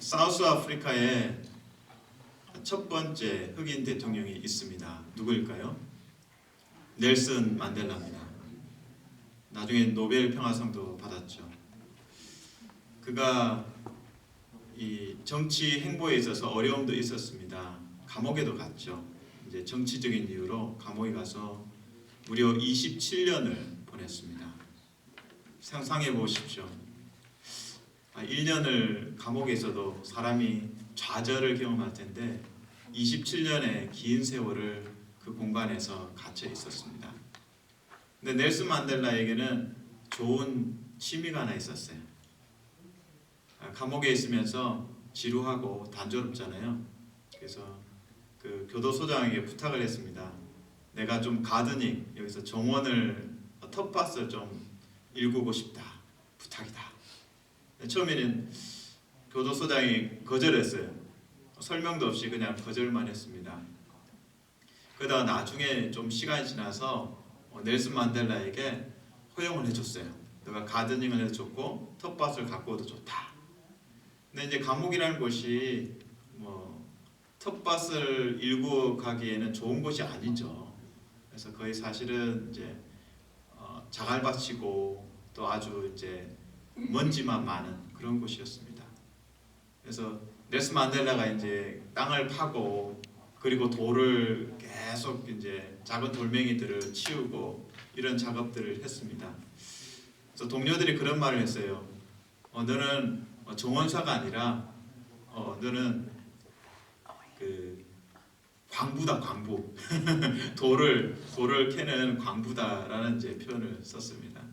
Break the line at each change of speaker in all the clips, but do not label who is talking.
사우스 아프리카에 첫 번째 흑인 대통령이 있습니다. 누구일까요? 넬슨 만델라입니다. 나중에 노벨 평화상도 받았죠. 그가 이 정치 행보에 있어서 어려움도 있었습니다. 감옥에도 갔죠. 이제 정치적인 이유로 감옥에 가서 무려 27년을 보냈습니다. 상상해 보십시오. 1년을 감옥에 있어도 사람이 좌절을 경험할 텐데 27년의 긴 세월을 그 공간에서 갇혀 있었습니다. 근데 넬슨 만델라에게는 좋은 취미가 하나 있었어요. 감옥에 있으면서 지루하고 단조롭잖아요. 그래서 그 교도소장에게 부탁을 했습니다. 내가 좀 가드닝, 여기서 정원을 텃밭을 좀 일구고 싶다. 부탁이다. 처음에는 교도소장이 거절했어요. 설명도 없이 그냥 거절만 했습니다. 그러다가 나중에 좀 시간이 지나서 넬슨 만델라에게 허용을 해줬어요. 내가 가드닝을 해줬고 텃밭을 가꾸어도 좋다. 근데 이제 감옥이라는 곳이 텃밭을 일구어 가기에는 좋은 곳이 아니죠. 그래서 거의 사실은 이제 자갈밭이고 또 아주 이제 먼지만 많은 그런 곳이었습니다. 그래서 넬슨 만델라가 이제 땅을 파고 그리고 돌을 계속 이제 작은 돌멩이들을 치우고 이런 작업들을 했습니다. 그래서 동료들이 그런 말을 했어요. 너는 정원사가 아니라 너는 그 광부다, 광부. 돌을 캐는 광부다라는 이제 표현을 썼습니다.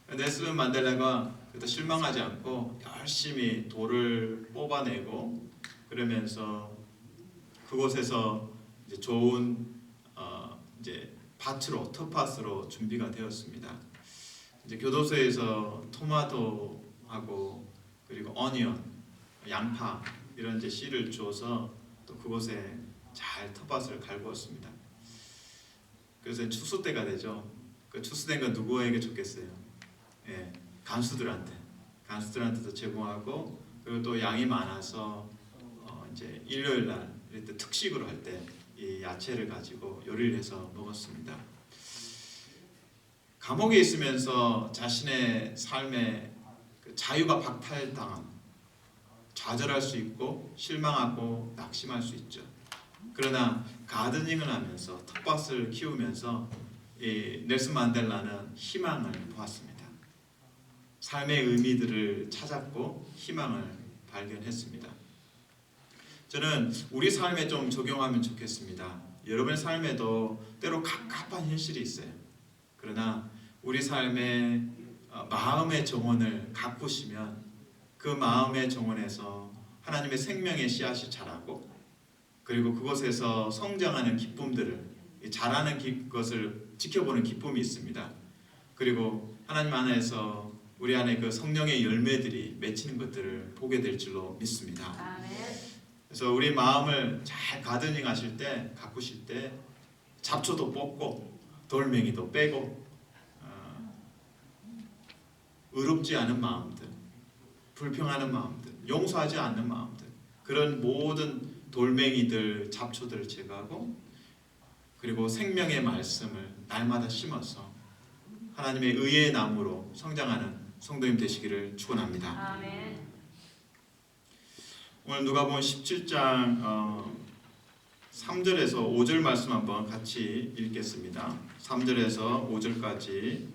넬슨 만델라가 그래도 실망하지 않고 열심히 돌을 뽑아내고 그러면서 그곳에서 이제 좋은 이제 밭으로 텃밭으로 준비가 되었습니다. 이제 교도소에서 토마토하고 그리고 어니언, 양파 이런 이제 씨를 주어서 또 그곳에 잘 텃밭을 갈구었습니다. 그래서 추수 때가 되죠. 그 추수된 건 누구에게 줬겠어요? 예, 간수들한테도 제공하고 그리고 또 양이 많아서 이제 일요일 날 이때 특식으로 할 때 이 야채를 가지고 요리를 해서 먹었습니다. 감옥에 있으면서 자신의 삶에 그 자유가 박탈당함, 좌절할 수 있고 실망하고 낙심할 수 있죠. 그러나 가드닝을 하면서 텃밭을 키우면서 이 넬슨 만델라는 희망을 보았습니다. 삶의 의미들을 찾았고 희망을 발견했습니다. 저는 우리 삶에 좀 적용하면 좋겠습니다. 여러분의 삶에도 때로 갑갑한 현실이 있어요. 그러나 우리 삶의 마음의 정원을 가꾸시면 그 마음의 정원에서 하나님의 생명의 씨앗이 자라고 그리고 그곳에서 성장하는 기쁨들을 자라는 것을 지켜보는 기쁨이 있습니다. 그리고 하나님 안에서 우리 안에 그 성령의 열매들이 맺히는 것들을 보게 될 줄로 믿습니다. 아멘. 그래서 우리 마음을 잘 가드닝 하실 때 가꾸실 때 잡초도 뽑고 돌멩이도 빼고 의롭지 않은 마음들, 불평하는 마음들, 용서하지 않는 마음들 그런 모든 돌멩이들, 잡초들을 제거하고 그리고 생명의 말씀을 날마다 심어서 하나님의 의의 나무로 성장하는 성도님 되시기를 축원합니다. 아멘. 오늘 누가복음 17장 3절에서 5절 말씀 한번 같이 읽겠습니다. 3절에서 5절까지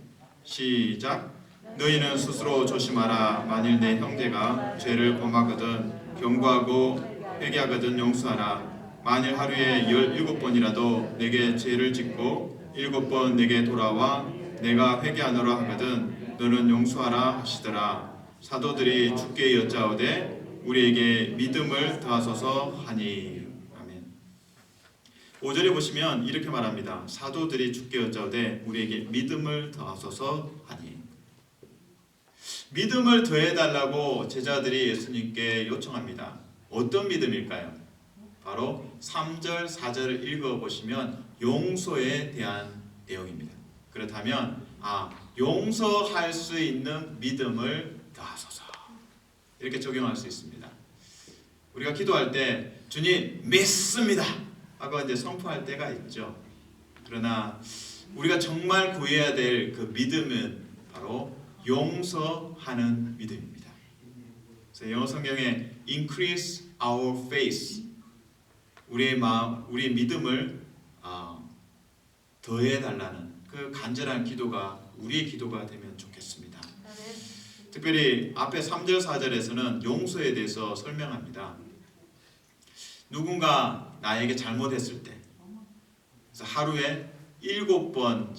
시작. 너희는 스스로 조심하라. 만일 내 형제가 죄를 범하거든 경고하고 회개하거든 용서하라. 만일 하루에 17번이라도 내게 죄를 짓고 7번 내게 돌아와 내가 회개하노라 하거든 너는 용서하라 하시더라. 사도들이 주께 여짜오되 우리에게 믿음을 더하소서 하니. 아멘. 5절에 보시면 이렇게 말합니다. 사도들이 주께 여짜오되 우리에게 믿음을 더하소서 하니. 믿음을 더해달라고 제자들이 예수님께 요청합니다. 어떤 믿음일까요? 바로 3절, 4절을 읽어보시면 용서에 대한 내용입니다. 그렇다면 용서할 수 있는 믿음을 더하소서 이렇게 적용할 수 있습니다. 우리가 기도할 때 주님 믿습니다 하고 이제 선포할 때가 있죠. 그러나 우리가 정말 구해야 될 그 믿음은 바로 용서하는 믿음입니다. 그래서 영어 성경에 increase our faith, 우리의 마음, 우리의 믿음을 더해 달라는 그 간절한 기도가 우리의 기도가 되면 좋겠습니다. 특별히 앞에 3절 4절에서는 용서에 대해서 설명합니다. 누군가 나에게 잘못했을 때, 그래서 하루에 7번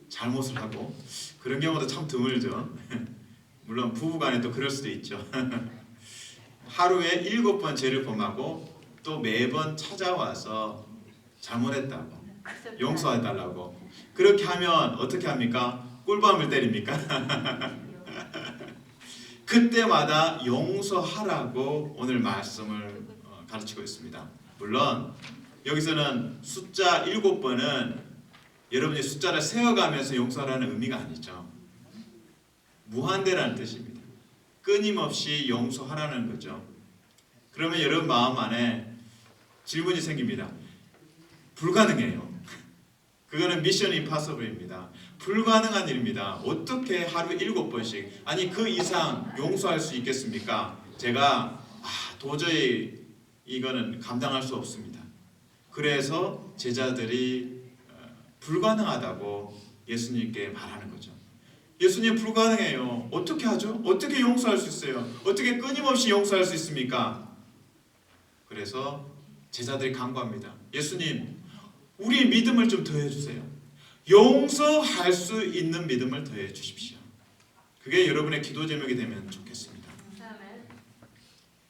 잘못을 하고, 그런 경우도 참 드물죠. 물론 부부간에 또 그럴 수도 있죠. 하루에 7번 죄를 범하고 또 매번 찾아와서 잘못했다고 용서해달라고, 그렇게 하면 어떻게 합니까? 꿀밤을 때립니까? 그때마다 용서하라고 오늘 말씀을 가르치고 있습니다. 물론 여기서는 숫자 7번은 여러분이 숫자를 세어가면서 용서하라는 의미가 아니죠. 무한대라는 뜻입니다. 끊임없이 용서하라는 거죠. 그러면 여러분 마음 안에 질문이 생깁니다. 불가능해요. 그거는 미션 임파서블입니다. 불가능한 일입니다. 어떻게 하루에 7번씩, 아니 그 이상 용서할 수 있겠습니까? 제가 도저히 이거는 감당할 수 없습니다. 그래서 제자들이 불가능하다고 예수님께 말하는 거죠. 예수님 불가능해요. 어떻게 하죠? 어떻게 용서할 수 있어요? 어떻게 끊임없이 용서할 수 있습니까? 그래서 제자들이 간구합니다. 예수님, 우리의 믿음을 좀 더해 주세요. 용서할 수 있는 믿음을 더해 주십시오. 그게 여러분의 기도 제목이 되면 좋겠습니다.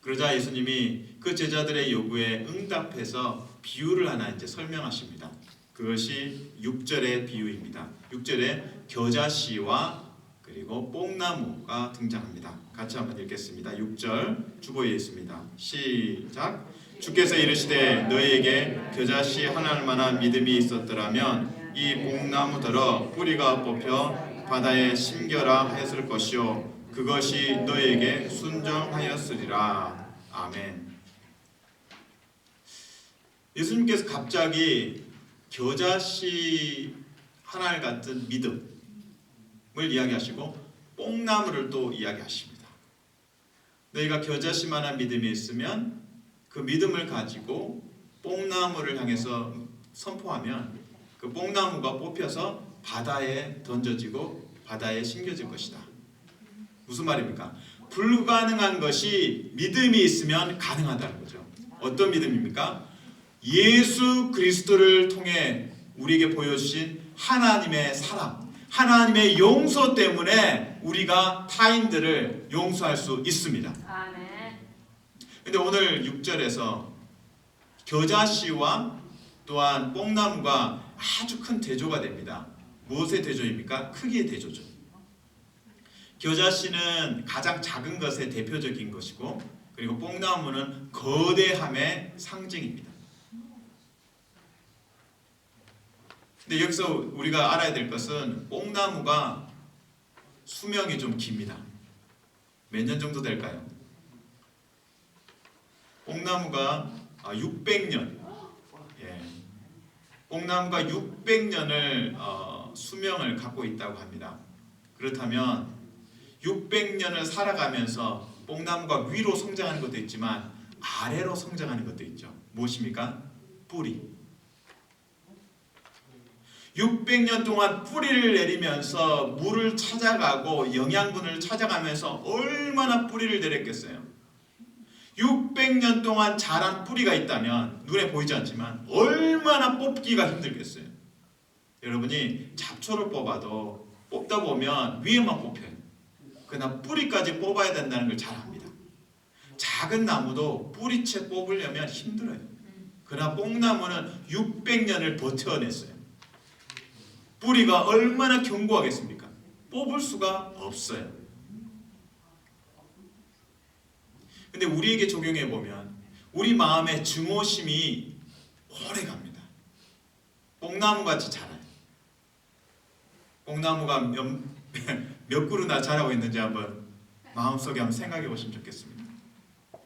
그러자 예수님이 그 제자들의 요구에 응답해서 비유를 하나 이제 설명하십니다. 그것이 6절의 비유입니다. 6절에 겨자씨와 그리고 뽕나무가 등장합니다. 같이 한번 읽겠습니다. 6절 주보에 있습니다. 시작. 주께서 이르시되 너희에게 겨자씨 하나만한 믿음이 있었더라면 이 뽕나무더러 뿌리가 뽑혀 바다에 심겨라 하였을 것이요 그것이 너희에게 순종하였으리라. 아멘. 예수님께서 갑자기 겨자씨 하나 같은 믿음을 이야기하시고 뽕나무를 또 이야기하십니다. 너희가 겨자씨만한 믿음이 있으면 그 믿음을 가지고 뽕나무를 향해서 선포하면 그 뽕나무가 뽑혀서 바다에 던져지고 바다에 심겨질 것이다. 무슨 말입니까? 불가능한 것이 믿음이 있으면 가능하다는 거죠. 어떤 믿음입니까? 예수 그리스도를 통해 우리에게 보여주신 하나님의 사랑, 하나님의 용서 때문에 우리가 타인들을 용서할 수 있습니다. 근데 오늘 6절에서 겨자씨와 또한 뽕나무가 아주 큰 대조가 됩니다. 무엇의 대조입니까? 크기의 대조죠. 겨자씨는 가장 작은 것의 대표적인 것이고, 그리고 뽕나무는 거대함의 상징입니다. 근데 여기서 우리가 알아야 될 것은 뽕나무가 수명이 좀 깁니다. 몇 년 정도 될까요? 뽕나무가 600년. 뽕나무가 600년을 수명을 갖고 있다고 합니다. 그렇다면 600년을 살아가면서 뽕나무가 위로 성장하는 것도 있지만 아래로 성장하는 것도 있죠. 무엇입니까? 뿌리. 600년 동안 뿌리를 내리면서 물을 찾아가고 영양분을 찾아가면서 얼마나 뿌리를 내렸겠어요. 600년 동안 자란 뿌리가 있다면 눈에 보이지 않지만 얼마나 뽑기가 힘들겠어요. 여러분이 잡초를 뽑아도 뽑다 보면 위에만 뽑혀요. 그러나 뿌리까지 뽑아야 된다는 걸 잘 압니다. 작은 나무도 뿌리채 뽑으려면 힘들어요. 그러나 뽕나무는 600년을 버텨냈어요. 뿌리가 얼마나 견고하겠습니까? 뽑을 수가 없어요. 근데 우리에게 적용해 보면 우리 마음의 증오심이 오래 갑니다. 뽕나무같이 자라요. 뽕나무가 몇 그루나 자라고 있는지 한번 마음속에 한번 생각해 보시면 좋겠습니다.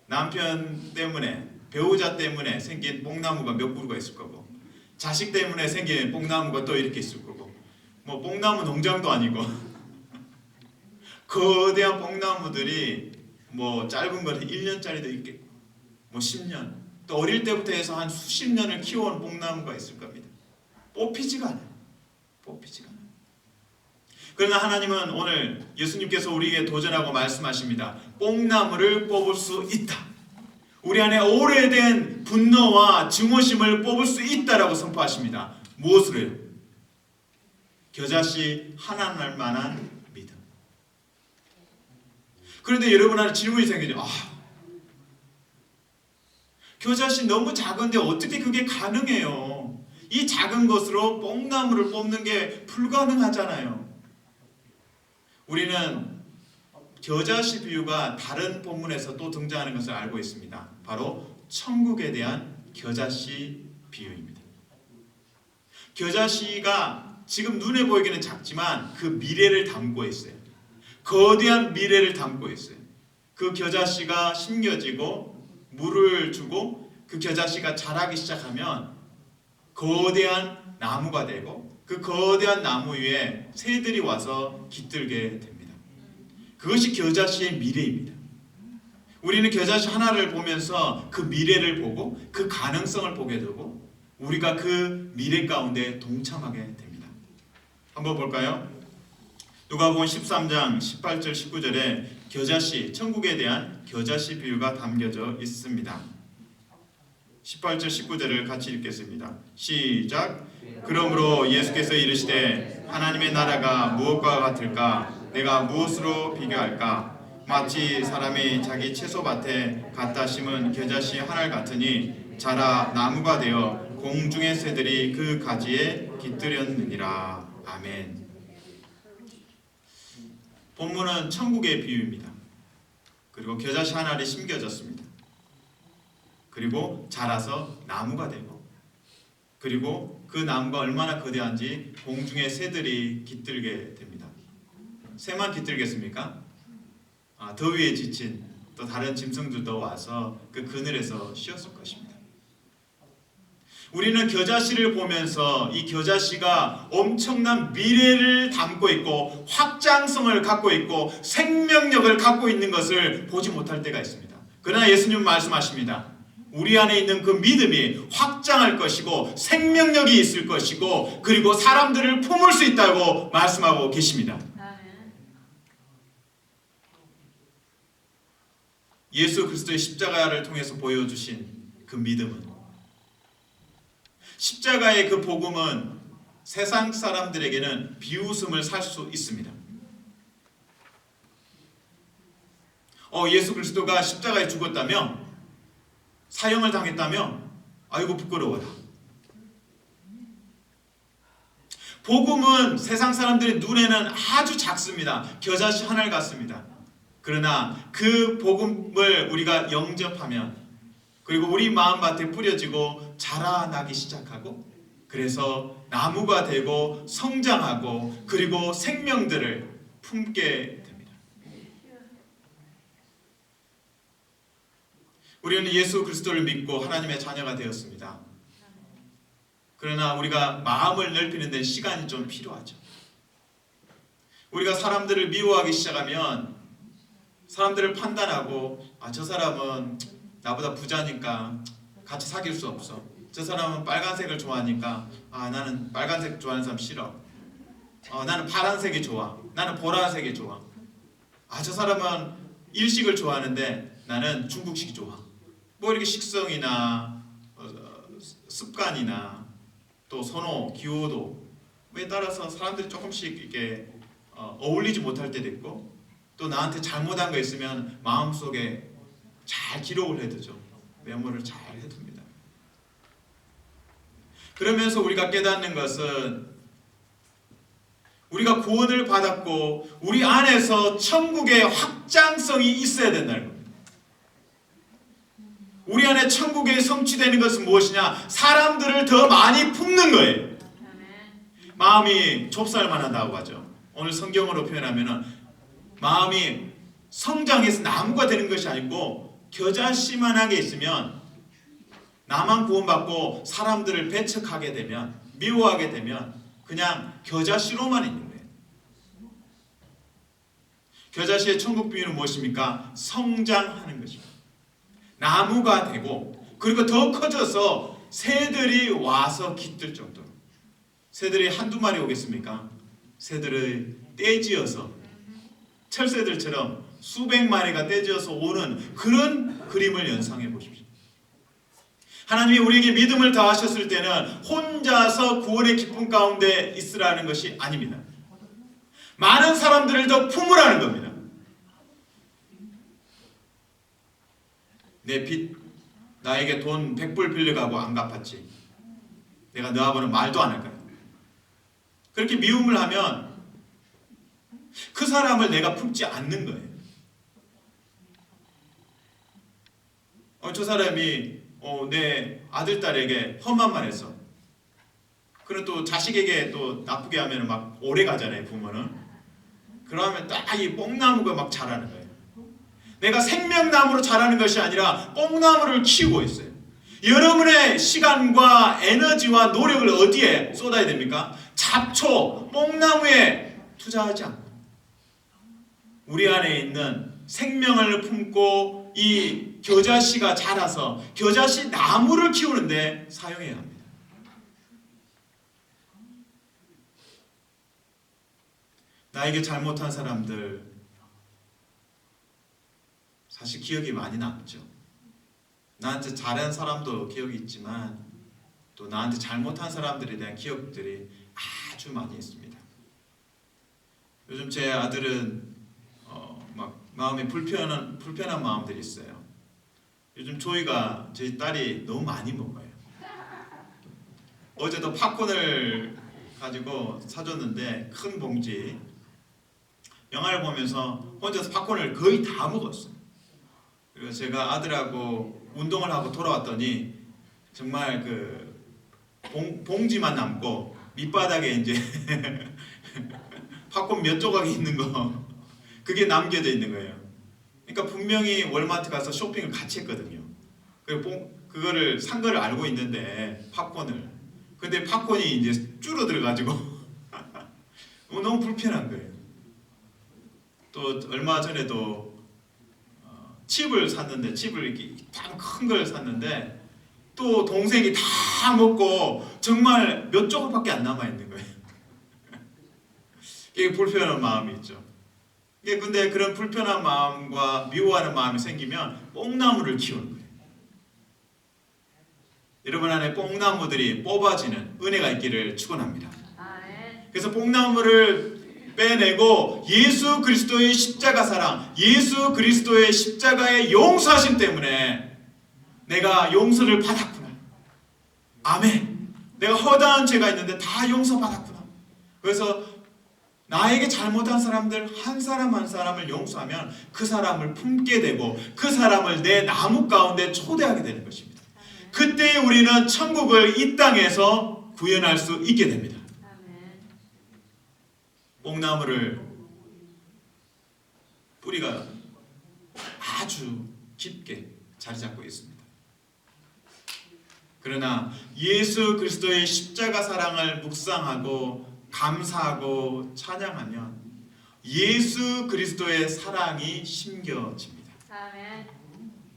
남편 때문에, 배우자 때문에 생긴 뽕나무가 몇 그루가 있을 거고, 자식 때문에 생긴 뽕나무가 또 이렇게 있을 거고, 뭐 뽕나무 농장도 아니고 거대한 뽕나무들이 뭐 짧은 거는 1년짜리도 있겠고 뭐 10년, 또 어릴 때부터 해서 한 수십 년을 키워온 뽕나무가 있을 겁니다. 뽑히지가 않아요. 뽑히지가 않아요. 그러나 하나님은 오늘 예수님께서 우리에게 도전하고 말씀하십니다. 뽕나무를 뽑을 수 있다. 우리 안에 오래된 분노와 증오심을 뽑을 수 있다라고 선포하십니다. 무엇으로요? 겨자씨 하나 날 만한 믿음. 그런데 여러분한테 질문이 생기죠. 겨자씨 너무 작은데 어떻게 그게 가능해요? 이 작은 것으로 뽕나무를 뽑는 게 불가능하잖아요. 우리는 겨자씨 비유가 다른 본문에서 또 등장하는 것을 알고 있습니다. 바로 천국에 대한 겨자씨 비유입니다. 겨자씨가 지금 눈에 보이기는 작지만 그 미래를 담고 있어요. 거대한 미래를 담고 있어요. 그 겨자씨가 심겨지고 물을 주고 그 겨자씨가 자라기 시작하면 거대한 나무가 되고 그 거대한 나무 위에 새들이 와서 깃들게 됩니다. 그것이 겨자씨의 미래입니다. 우리는 겨자씨 하나를 보면서 그 미래를 보고 그 가능성을 보게 되고 우리가 그 미래 가운데 동참하게 됩니다. 한번 볼까요? 누가복음 13장 18절 19절에 겨자씨, 천국에 대한 겨자씨 비유가 담겨져 있습니다. 18절 19절을 같이 읽겠습니다. 시작. 그러므로 예수께서 이르시되 하나님의 나라가 무엇과 같을까? 내가 무엇으로 비교할까? 마치 사람이 자기 채소밭에 갖다 심은 겨자씨 하나 같으니 자라 나무가 되어 공중의 새들이 그 가지에 깃들였느니라. 아멘. 본문은 천국의 비유입니다. 그리고 겨자씨 한 알이 심겨졌습니다. 그리고 자라서 나무가 되고, 그리고 그 나무가 얼마나 거대한지 공중의 새들이 깃들게 됩니다. 새만 깃들겠습니까? 더위에 지친 또 다른 짐승들도 와서 그 그늘에서 쉬었을 것입니다. 우리는 겨자씨를 보면서 이 겨자씨가 엄청난 미래를 담고 있고 확장성을 갖고 있고 생명력을 갖고 있는 것을 보지 못할 때가 있습니다. 그러나 예수님은 말씀하십니다. 우리 안에 있는 그 믿음이 확장할 것이고 생명력이 있을 것이고 그리고 사람들을 품을 수 있다고 말씀하고 계십니다. 예수 그리스도의 십자가를 통해서 보여주신 그 믿음은, 십자가의 그 복음은 세상 사람들에게는 비웃음을 살 수 있습니다. 예수 그리스도가 십자가에 죽었다며? 사형을 당했다며? 아이고 부끄러워라. 복음은 세상 사람들의 눈에는 아주 작습니다. 겨자씨 하나 같습니다. 그러나 그 복음을 우리가 영접하면, 그리고 우리 마음밭에 뿌려지고 자라나기 시작하고, 그래서 나무가 되고 성장하고 그리고 생명들을 품게 됩니다. 우리는 예수 그리스도를 믿고 하나님의 자녀가 되었습니다. 그러나 우리가 마음을 넓히는 데 시간이 좀 필요하죠. 우리가 사람들을 미워하기 시작하면 사람들을 판단하고 저 사람은 나보다 부자니까 같이 사귈 수 없어. 저 사람은 빨간색을 좋아하니까 나는 빨간색 좋아하는 사람 싫어. 나는 파란색이 좋아. 나는 보라색이 좋아. 저 사람은 일식을 좋아하는데 나는 중국식이 좋아. 뭐 이렇게 식성이나 습관이나 또 선호, 기호도에 따라서 사람들이 조금씩 이렇게 어울리지 못할 때도 있고, 또 나한테 잘못한 거 있으면 마음속에 잘 기록을 해두죠. 메모를 잘 해둡니다. 그러면서 우리가 깨닫는 것은 우리가 구원을 받았고 우리 안에서 천국의 확장성이 있어야 된다는 겁니다. 우리 안에 천국에 성취되는 것은 무엇이냐? 사람들을 더 많이 품는 거예요. 마음이 좁쌀만 하다고 하죠. 오늘 성경으로 표현하면 마음이 성장해서 나무가 되는 것이 아니고 겨자씨만하게 있으면, 나만 구원받고 사람들을 배척하게 되면, 미워하게 되면 그냥 겨자씨로만 있는 거예요. 겨자씨의 천국 비유는 무엇입니까? 성장하는 것입니다. 나무가 되고, 그리고 더 커져서 새들이 와서 깃들 정도로. 새들이 한두 마리 오겠습니까? 새들을 떼지어서, 철새들처럼 수백 마리가 떼지어서 오는 그런 그림을 연상해 보십시오. 하나님이 우리에게 믿음을 더하셨을 때는 혼자서 구원의 기쁨 가운데 있으라는 것이 아닙니다. 많은 사람들을 더 품으라는 겁니다. 내 빚, 나에게 돈 100불 빌려가고 안 갚았지. 내가 너하고는 말도 안 할 거야. 그렇게 미움을 하면 그 사람을 내가 품지 않는 거예요. 저 사람이 내 아들, 딸에게 험한 말 했어. 그럼 또 자식에게 또 나쁘게 하면 막 오래 가잖아요, 부모는. 그러면 딱 이 뽕나무가 막 자라는 거예요. 내가 생명나무로 자라는 것이 아니라 뽕나무를 키우고 있어요. 여러분의 시간과 에너지와 노력을 어디에 쏟아야 됩니까? 잡초, 뽕나무에 투자하지 않고 우리 안에 있는 생명을 품고 이 겨자씨가 자라서 겨자씨 나무를 키우는데 사용해야 합니다. 나에게 잘못한 사람들 사실 기억이 많이 남죠. 나한테 잘한 사람도 기억이 있지만 또 나한테 잘못한 사람들에 대한 기억들이 아주 많이 있습니다. 요즘 제 아들은 막 마음이 불편한 마음들이 있어요. 요즘 조이가 저희 딸이 너무 많이 먹어요. 어제도 팝콘을 가지고 사줬는데 큰 봉지, 영화를 보면서 혼자서 팝콘을 거의 다 먹었어요. 그리고 제가 아들하고 운동을 하고 돌아왔더니 정말 그 봉지만 남고 밑바닥에 이제 팝콘 몇 조각이 있는 거 그게 남겨져 있는 거예요. 그러니까 분명히 월마트 가서 쇼핑을 같이 했거든요. 그거를 산 거를 알고 있는데 팝콘을. 근데 팝콘이 이제 줄어들어 가지고 너무 불편한 거예요. 또 얼마 전에도 칩을 샀는데 칩을 이렇게 큰 걸 샀는데 또 동생이 다 먹고 정말 몇 조각밖에 안 남아 있는 거예요. 이게 불편한 마음이 있죠. 근데 그런 불편한 마음과 미워하는 마음이 생기면 뽕나무를 키우는 거예요. 여러분 안에 뽕나무들이 뽑아지는 은혜가 있기를 축원합니다. 그래서 뽕나무를 빼내고 예수 그리스도의 십자가 사랑, 예수 그리스도의 십자가의 용서하심 때문에 내가 용서를 받았구나. 아멘. 내가 허다한 죄가 있는데 다 용서받았구나. 그래서 나에게 잘못한 사람들 한 사람 한 사람을 용서하면 그 사람을 품게 되고 그 사람을 내 나무 가운데 초대하게 되는 것입니다. 그때 우리는 천국을 이 땅에서 구현할 수 있게 됩니다. 뽕나무를 뿌리가 아주 깊게 자리 잡고 있습니다. 그러나 예수 그리스도의 십자가 사랑을 묵상하고 감사하고 찬양하면 예수 그리스도의 사랑이 심겨집니다.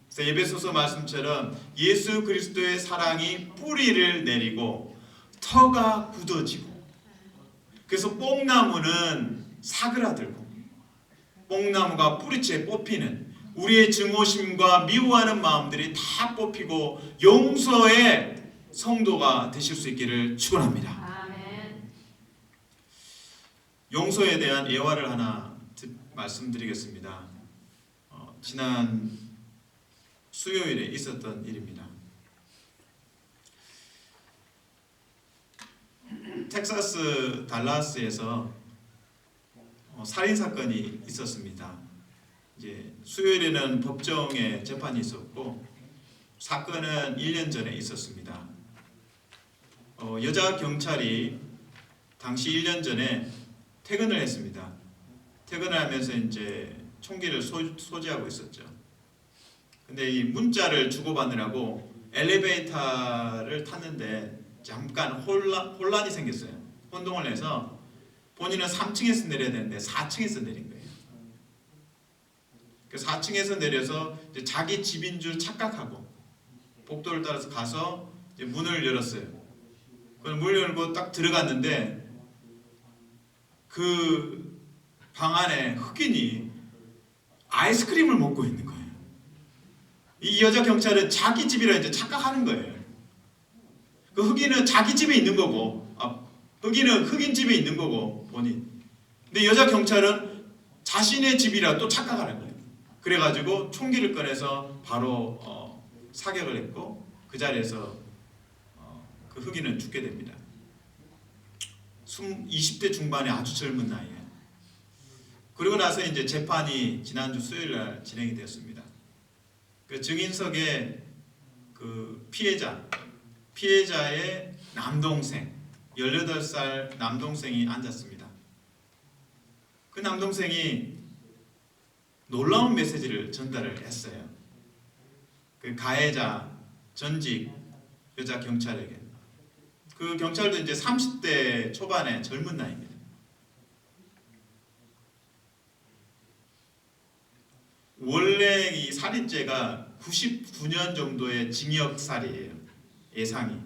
그래서 에베소서 말씀처럼 예수 그리스도의 사랑이 뿌리를 내리고 터가 굳어지고, 그래서 뽕나무는 사그라들고 뽕나무가 뿌리채 뽑히는 우리의 증오심과 미워하는 마음들이 다 뽑히고 용서의 성도가 되실 수 있기를 축원합니다. 용서에 대한 예화를 하나 말씀드리겠습니다. 지난 수요일에 있었던 일입니다. 텍사스 달라스에서 살인 사건이 있었습니다. 이제 수요일에는 법정에 재판이 있었고 사건은 1년 전에 있었습니다. 여자 경찰이 당시 1년 전에 퇴근을 했습니다. 퇴근을 하면서 이제 총기를 소지하고 있었죠. 근데 이 문자를 주고받느라고 엘리베이터를 탔는데 잠깐 혼란이 생겼어요. 혼동을 내서 본인은 3층에서 내려야 되는데 4층에서 내린 거예요. 그 4층에서 내려서 이제 자기 집인 줄 착각하고 복도를 따라서 가서 이제 문을 열었어요. 그 문을 열고 딱 들어갔는데 그 방 안에 흑인이 아이스크림을 먹고 있는 거예요. 이 여자 경찰은 자기 집이라 이제 착각하는 거예요. 그 흑인은 자기 집에 있는 거고, 흑인은 흑인 집에 있는 거고 본인. 근데 여자 경찰은 자신의 집이라 또 착각하는 거예요. 그래가지고 총기를 꺼내서 바로 사격을 했고 그 자리에서 그 흑인은 죽게 됩니다. 20대 중반의 아주 젊은 나이에. 그리고 나서 이제 재판이 지난주 수요일날 진행이 되었습니다. 그 증인석에 그 피해자의 남동생, 18살 남동생이 앉았습니다. 그 남동생이 놀라운 메시지를 전달을 했어요. 그 가해자 전직 여자 경찰에게. 그 경찰도 이제 30대 초반의 젊은 나이입니다. 원래 이 살인죄가 99년 정도의 징역살이에요. 예상이.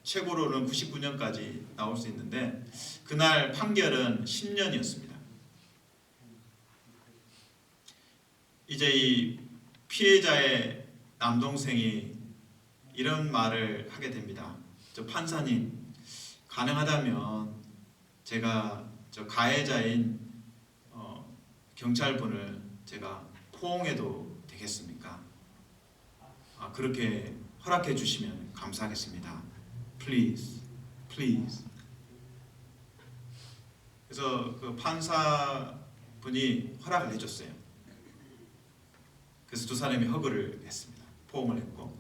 최고로는 99년까지 나올 수 있는데 그날 판결은 10년이었습니다. 이제 이 피해자의 남동생이 이런 말을 하게 됩니다. 저 판사님, 가능하다면 제가 저 가해자인 경찰분을 제가 포옹해도 되겠습니까? 그렇게 허락해 주시면 감사하겠습니다. Please, please. 그래서 그 판사분이 허락을 해줬어요. 그래서 두 사람이 허그를 했습니다. 포옹을 했고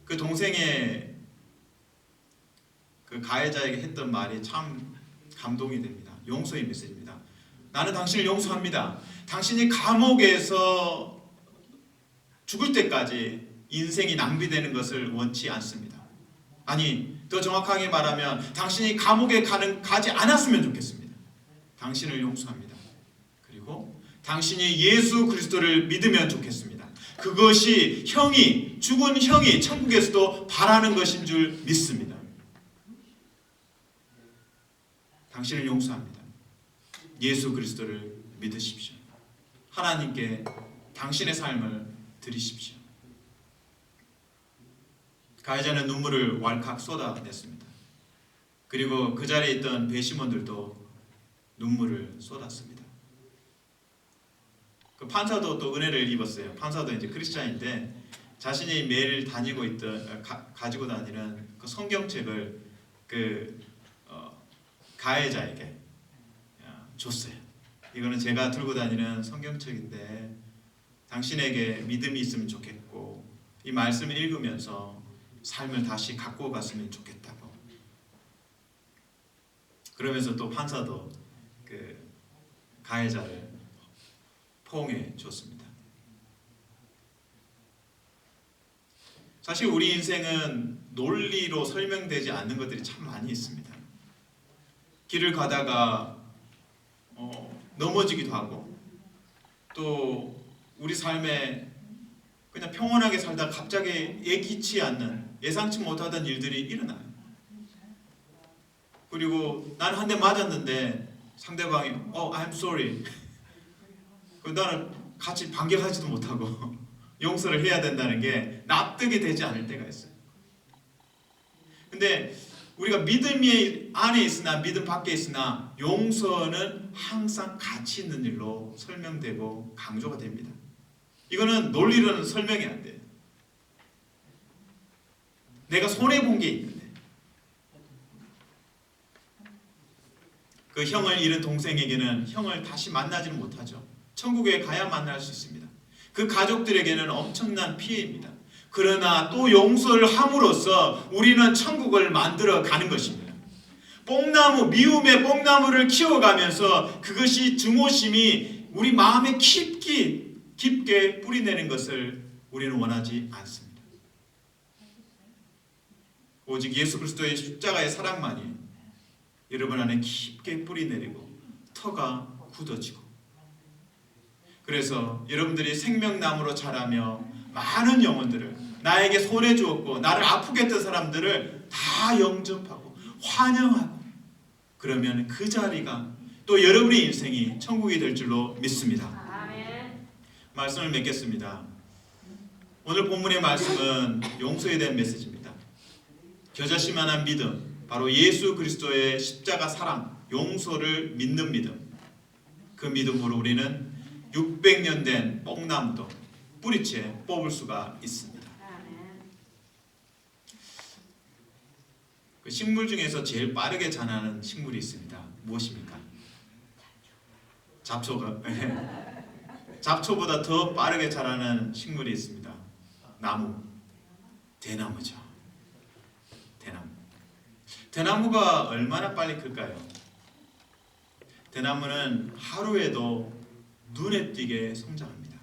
그 동생의 그 가해자에게 했던 말이 참 감동이 됩니다. 용서의 메시지입니다. 나는 당신을 용서합니다. 당신이 감옥에서 죽을 때까지 인생이 낭비되는 것을 원치 않습니다. 아니, 더 정확하게 말하면 당신이 감옥에 가지 않았으면 좋겠습니다. 당신을 용서합니다. 그리고 당신이 예수 그리스도를 믿으면 좋겠습니다. 그것이 죽은 형이 천국에서도 바라는 것인 줄 믿습니다. 당신을 용서합니다. 예수 그리스도를 믿으십시오. 하나님께 당신의 삶을 드리십시오. 가해자는 눈물을 왈칵 쏟아냈습니다. 그리고 그 자리에 있던 배심원들도 눈물을 쏟았습니다. 그 판사도 또 은혜를 입었어요. 판사도 이제 크리스찬인데 자신이 매일 다니고 있던 가지고 다니는 그 성경책을 그 가해자에게 줬어요. 이거는 제가 들고 다니는 성경책인데 당신에게 믿음이 있으면 좋겠고 이 말씀을 읽으면서 삶을 다시 갖고 갔으면 좋겠다고. 그러면서 또 판사도 그 가해자를 포옹해 줬습니다. 사실 우리 인생은 논리로 설명되지 않는 것들이 참 많이 있습니다. 길을 가다가 넘어지기도 하고 또 우리 삶에 그냥 평온하게 살다가 갑자기 예기치 않는 예상치 못하던 일들이 일어나요. 그리고 나는 한 대 맞았는데 상대방이 I'm sorry. 나는 같이 반격하지도 못하고 용서를 해야 된다는 게 납득이 되지 않을 때가 있어요. 근데 우리가 믿음이 안에 있으나 믿음 밖에 있으나 용서는 항상 가치 있는 일로 설명되고 강조가 됩니다. 이거는 논리로는 설명이 안 돼요. 내가 손해본 게 있는데 그 형을 잃은 동생에게는 형을 다시 만나지는 못하죠. 천국에 가야 만날 수 있습니다. 그 가족들에게는 엄청난 피해입니다. 그러나 또 용서를 함으로써 우리는 천국을 만들어 가는 것입니다. 미움의 뽕나무를 키워가면서 그것이 증오심이 우리 마음에 깊이 깊게 뿌리내는 것을 우리는 원하지 않습니다. 오직 예수 그리스도의 십자가의 사랑만이 여러분 안에 깊게 뿌리내리고 터가 굳어지고, 그래서 여러분들이 생명나무로 자라며 많은 영혼들을, 나에게 손해 주었고 나를 아프게 했던 사람들을 다 영접하고 환영하고, 그러면 그 자리가 또 여러분의 인생이 천국이 될 줄로 믿습니다. 아멘. 말씀을 맺겠습니다. 오늘 본문의 말씀은 용서에 대한 메시지입니다. 겨자씨만한 믿음, 바로 예수 그리스도의 십자가 사랑, 용서를 믿는 믿음. 그 믿음으로 우리는 600년 된 뽕나무도 뿌리채 뽑을 수가 있습니다. 그 식물 중에서 제일 빠르게 자라는 식물이 있습니다. 무엇입니까? 잡초가 잡초보다 더 빠르게 자라는 식물이 있습니다. 나무, 대나무죠. 대나무가 얼마나 빨리 클까요? 대나무는 하루에도 눈에 띄게 성장합니다.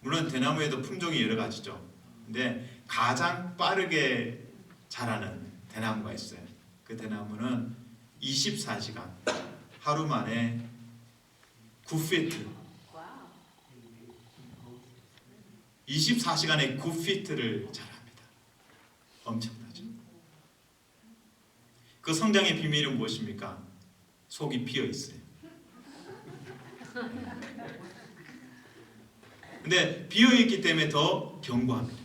물론 대나무에도 품종이 여러 가지죠. 근데 가장 빠르게 자라는 대나무가 있어요. 그 대나무는 24시간, 하루 만에 9피트, 24시간에 9피트를 자랍니다. 엄청나죠. 그 성장의 비밀은 무엇입니까? 속이 비어 있어요. 근데 비어 있기 때문에 더 견고합니다.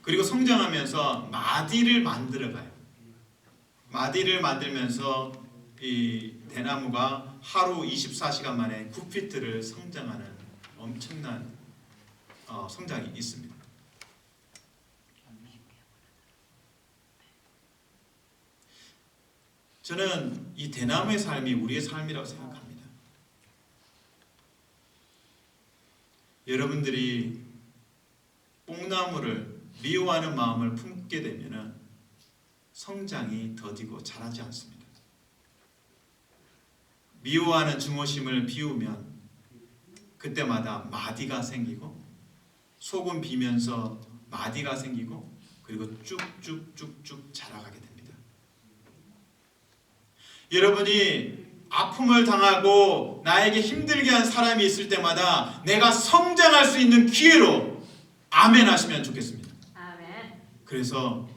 그리고 성장하면서 마디를 만들어가요. 마디를 만들면서 이 대나무가 하루 24시간 만에 9피트를 성장하는 엄청난 성장이 있습니다. 저는 이 대나무의 삶이 우리의 삶이라고 생각합니다. 여러분들이 뽕나무를 미워하는 마음을 품게 되면 성장이 더디고 자라지 않습니다. 미워하는 증오심을 비우면 그때마다 마디가 생기고, 속은 비면서 마디가 생기고, 그리고 쭉쭉쭉쭉 자라가게 됩니다. 여러분이 아픔을 당하고 나에게 힘들게 한 사람이 있을 때마다 내가 성장할 수 있는 기회로 아멘 하시면 좋겠습니다. 아멘. 그래서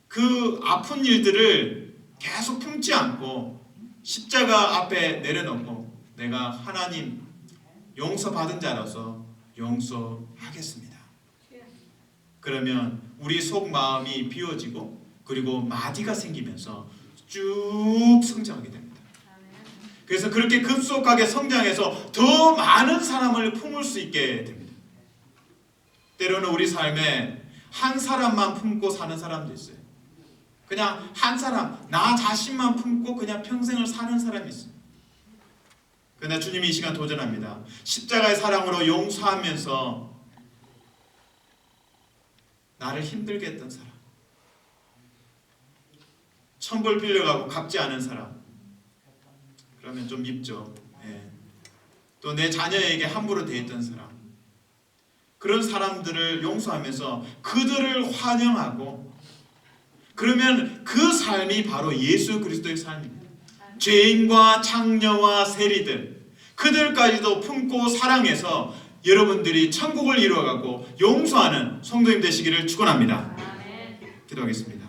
그 아픈 일들을 계속 품지 않고 십자가 앞에 내려놓고 내가 하나님 용서받은 자라서 용서하겠습니다. 그러면 우리 속 마음이 비워지고, 그리고 마디가 생기면서 쭉 성장하게 됩니다. 그래서 그렇게 급속하게 성장해서 더 많은 사람을 품을 수 있게 됩니다. 때로는 우리 삶에 한 사람만 품고 사는 사람도 있어요. 그냥 한 사람, 나 자신만 품고 그냥 평생을 사는 사람이 있어요. 그러나 주님이 이 시간 도전합니다. 십자가의 사랑으로 용서하면서 나를 힘들게 했던 사람, 천벌 빌려가고 갚지 않은 사람, 그러면 좀 밉죠. 또 내 자녀에게 함부로 대했던 사람, 그런 사람들을 용서하면서 그들을 환영하고, 그러면 그 삶이 바로 예수 그리스도의 삶입니다. 죄인과 창녀와 세리들, 그들까지도 품고 사랑해서 여러분들이 천국을 이루어가고 용서하는 성도님 되시기를 축원합니다. 기도하겠습니다.